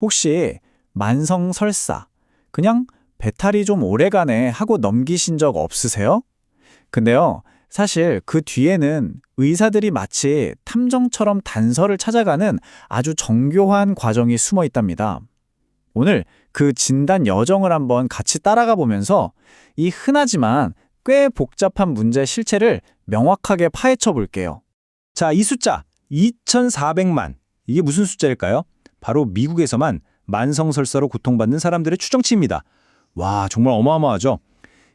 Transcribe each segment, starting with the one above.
혹시 만성 설사, 그냥 배탈이 좀 오래가네 하고 넘기신 적 없으세요? 근데요, 사실 그 뒤에는 의사들이 마치 탐정처럼 단서를 찾아가는 아주 정교한 과정이 숨어 있답니다. 오늘 그 진단 여정을 한번 같이 따라가 보면서 이 흔하지만 꽤 복잡한 문제의 실체를 명확하게 파헤쳐 볼게요. 자, 이 숫자 2,400만. 이게 무슨 숫자일까요? 바로 미국에서만 만성설사로 고통받는 사람들의 추정치입니다. 와, 정말 어마어마하죠?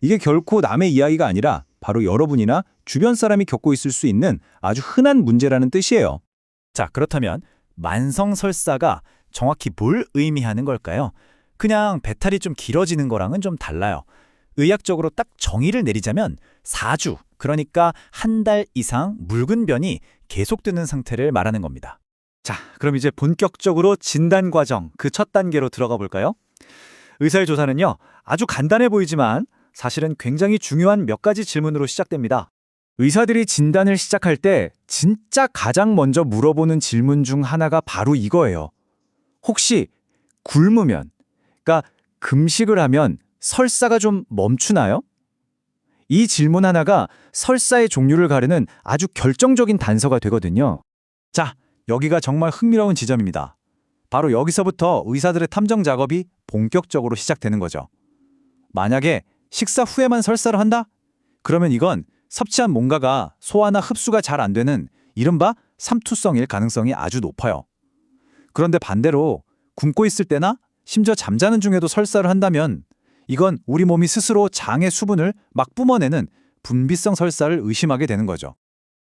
이게 결코 남의 이야기가 아니라 바로 여러분이나 주변 사람이 겪고 있을 수 있는 아주 흔한 문제라는 뜻이에요. 자, 그렇다면 만성 설사가 정확히 뭘 의미하는 걸까요? 그냥 배탈이 좀 길어지는 거랑은 좀 달라요. 의학적으로 딱 정의를 내리자면 4주, 그러니까 한 달 이상 묽은 변이 계속되는 상태를 말하는 겁니다. 자, 그럼 이제 본격적으로 진단 과정, 그 첫 단계로 들어가 볼까요? 의사의 조사는요, 아주 간단해 보이지만 사실은 굉장히 중요한 몇 가지 질문으로 시작됩니다. 의사들이 진단을 시작할 때 진짜 가장 먼저 물어보는 질문 중 하나가 바로 이거예요. 혹시 굶으면, 그러니까 금식을 하면 설사가 좀 멈추나요? 이 질문 하나가 설사의 종류를 가르는 아주 결정적인 단서가 되거든요. 자, 여기가 정말 흥미로운 지점입니다. 바로 여기서부터 의사들의 탐정 작업이 본격적으로 시작되는 거죠. 만약에 식사 후에만 설사를 한다? 그러면 이건 섭취한 뭔가가 소화나 흡수가 잘 안 되는 이른바 삼투성일 가능성이 아주 높아요. 그런데 반대로 굶고 있을 때나 심지어 잠자는 중에도 설사를 한다면 이건 우리 몸이 스스로 장의 수분을 막 뿜어내는 분비성 설사를 의심하게 되는 거죠.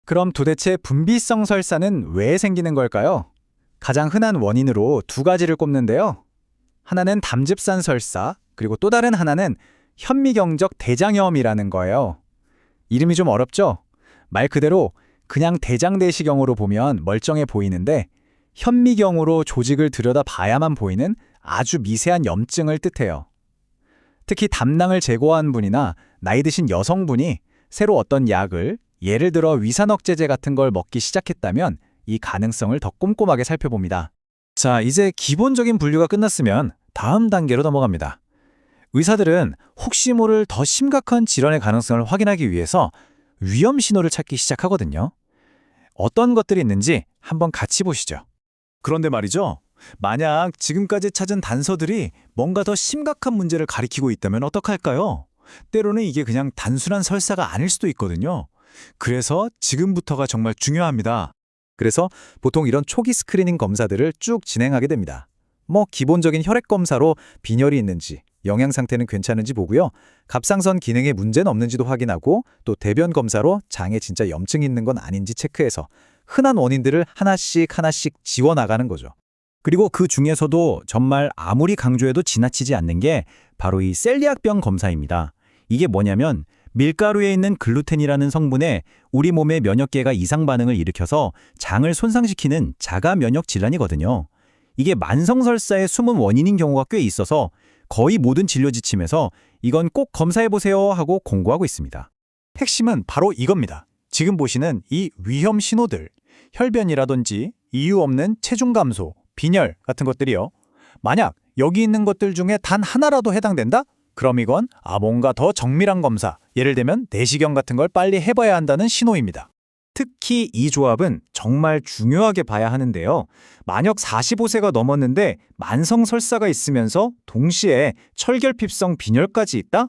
그럼 도대체 분비성 설사는 왜 생기는 걸까요? 가장 흔한 원인으로 두 가지를 꼽는데요. 하나는 담즙산 설사, 그리고 또 다른 하나는 현미경적 대장염이라는 거예요. 이름이 좀 어렵죠? 말 그대로 그냥 대장내시경으로 보면 멀쩡해 보이는데 현미경으로 조직을 들여다봐야만 보이는 아주 미세한 염증을 뜻해요. 특히 담낭을 제거한 분이나 나이 드신 여성분이 새로 어떤 약을, 예를 들어 위산억제제 같은 걸 먹기 시작했다면 이 가능성을 더 꼼꼼하게 살펴봅니다. 자, 이제 기본적인 분류가 끝났으면 다음 단계로 넘어갑니다. 의사들은 혹시 모를 더 심각한 질환의 가능성을 확인하기 위해서 위험 신호를 찾기 시작하거든요. 어떤 것들이 있는지 한번 같이 보시죠. 그런데 말이죠. 만약 지금까지 찾은 단서들이 뭔가 더 심각한 문제를 가리키고 있다면 어떡할까요? 때로는 이게 그냥 단순한 설사가 아닐 수도 있거든요. 그래서 지금부터가 정말 중요합니다. 그래서 보통 이런 초기 스크리닝 검사들을 쭉 진행하게 됩니다. 기본적인 혈액 검사로 빈혈이 있는지, 영양 상태는 괜찮은지 보고요. 갑상선 기능에 문제는 없는지도 확인하고 또 대변 검사로 장에 진짜 염증이 있는 건 아닌지 체크해서 흔한 원인들을 하나씩 지워나가는 거죠. 그리고 그 중에서도 정말 아무리 강조해도 지나치지 않는 게 바로 이 셀리악병 검사입니다. 이게 뭐냐면 밀가루에 있는 글루텐이라는 성분에 우리 몸의 면역계가 이상 반응을 일으켜서 장을 손상시키는 자가 면역 질환이거든요. 이게 만성설사의 숨은 원인인 경우가 꽤 있어서 거의 모든 진료 지침에서 이건 꼭 검사해보세요 하고 공고하고 있습니다. 핵심은 바로 이겁니다. 지금 보시는 이 위험 신호들, 혈변이라든지 이유 없는 체중 감소, 빈혈 같은 것들이요. 만약 여기 있는 것들 중에 단 하나라도 해당된다? 그럼 이건 뭔가 더 정밀한 검사, 예를 들면 내시경 같은 걸 빨리 해봐야 한다는 신호입니다. 특히 이 조합은 정말 중요하게 봐야 하는데요. 만약 45세가 넘었는데 만성 설사가 있으면서 동시에 철결핍성 빈혈까지 있다?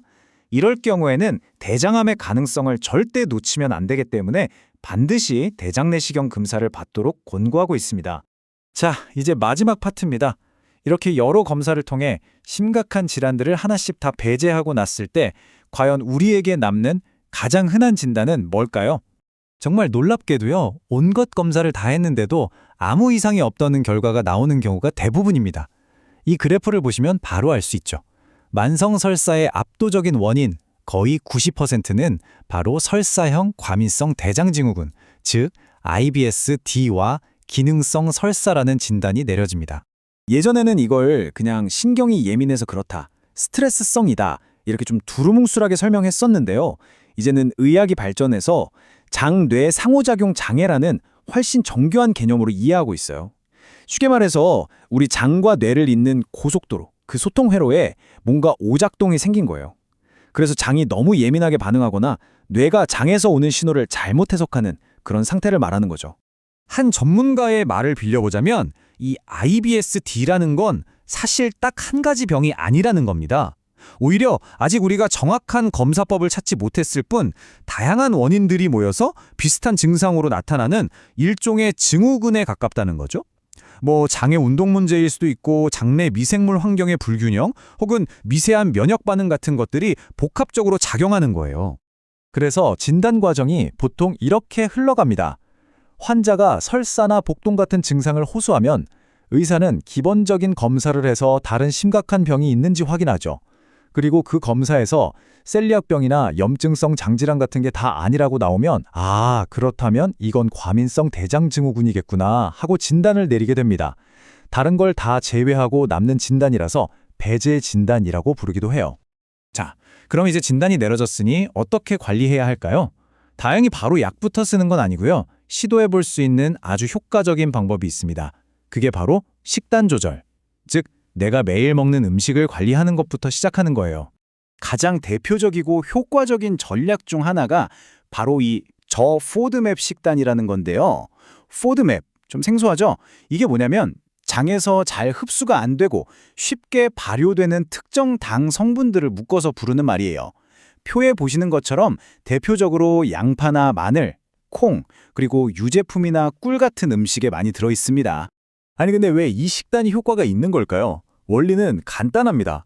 이럴 경우에는 대장암의 가능성을 절대 놓치면 안 되기 때문에 반드시 대장내시경 검사를 받도록 권고하고 있습니다. 자, 이제 마지막 파트입니다. 이렇게 여러 검사를 통해 심각한 질환들을 하나씩 다 배제하고 났을 때 과연 우리에게 남는 가장 흔한 진단은 뭘까요? 정말 놀랍게도요, 온갖 검사를 다 했는데도 아무 이상이 없다는 결과가 나오는 경우가 대부분입니다. 이 그래프를 보시면 바로 알 수 있죠. 만성설사의 압도적인 원인, 거의 90%는 바로 설사형 과민성 대장증후군, 즉 IBS-D와 기능성 설사라는 진단이 내려집니다. 예전에는 이걸 그냥 신경이 예민해서 그렇다, 스트레스성이다 이렇게 좀 두루뭉술하게 설명했었는데요. 이제는 의학이 발전해서 장뇌 상호작용 장애라는 훨씬 정교한 개념으로 이해하고 있어요. 쉽게 말해서 우리 장과 뇌를 잇는 고속도로, 그 소통 회로에 뭔가 오작동이 생긴 거예요. 그래서 장이 너무 예민하게 반응하거나 뇌가 장에서 오는 신호를 잘못 해석하는 그런 상태를 말하는 거죠. 한 전문가의 말을 빌려보자면 이 IBS-D라는 건 사실 딱 한 가지 병이 아니라는 겁니다. 오히려 아직 우리가 정확한 검사법을 찾지 못했을 뿐 다양한 원인들이 모여서 비슷한 증상으로 나타나는 일종의 증후군에 가깝다는 거죠. 뭐 장의 운동 문제일 수도 있고 장내 미생물 환경의 불균형 혹은 미세한 면역 반응 같은 것들이 복합적으로 작용하는 거예요. 그래서 진단 과정이 보통 이렇게 흘러갑니다. 환자가 설사나 복통 같은 증상을 호소하면 의사는 기본적인 검사를 해서 다른 심각한 병이 있는지 확인하죠. 그리고 그 검사에서 셀리악병이나 염증성 장질환 같은 게 다 아니라고 나오면 그렇다면 이건 과민성 대장증후군이겠구나 하고 진단을 내리게 됩니다. 다른 걸 다 제외하고 남는 진단이라서 배제 진단이라고 부르기도 해요. 자, 그럼 이제 진단이 내려졌으니 어떻게 관리해야 할까요? 다행히 바로 약부터 쓰는 건 아니고요. 시도해 볼 수 있는 아주 효과적인 방법이 있습니다. 그게 바로 식단 조절. 즉, 내가 매일 먹는 음식을 관리하는 것부터 시작하는 거예요. 가장 대표적이고 효과적인 전략 중 하나가 바로 이 포드맵 식단이라는 건데요. 포드맵, 좀 생소하죠? 이게 뭐냐면 장에서 잘 흡수가 안 되고 쉽게 발효되는 특정 당 성분들을 묶어서 부르는 말이에요. 표에 보시는 것처럼 대표적으로 양파나 마늘, 콩, 그리고 유제품이나 꿀 같은 음식에 많이 들어있습니다. 아니 근데 왜 이 식단이 효과가 있는 걸까요? 원리는 간단합니다.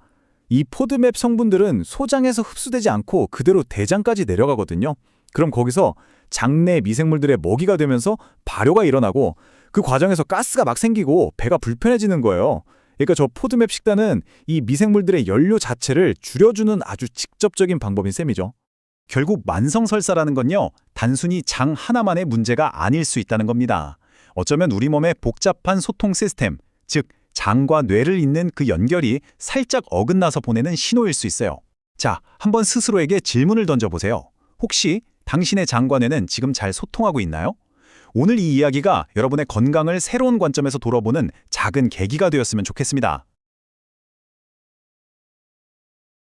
이 포드맵 성분들은 소장에서 흡수되지 않고 그대로 대장까지 내려가거든요. 그럼 거기서 장내 미생물들의 먹이가 되면서 발효가 일어나고 그 과정에서 가스가 막 생기고 배가 불편해지는 거예요. 그러니까 저 포드맵 식단은 이 미생물들의 연료 자체를 줄여주는 아주 직접적인 방법인 셈이죠. 결국 만성설사라는 건요, 단순히 장 하나만의 문제가 아닐 수 있다는 겁니다. 어쩌면 우리 몸의 복잡한 소통 시스템, 즉 장과 뇌를 잇는 그 연결이 살짝 어긋나서 보내는 신호일 수 있어요. 자, 한번 스스로에게 질문을 던져보세요. 혹시 당신의 장과 뇌는 지금 잘 소통하고 있나요? 오늘 이 이야기가 여러분의 건강을 새로운 관점에서 돌아보는 작은 계기가 되었으면 좋겠습니다.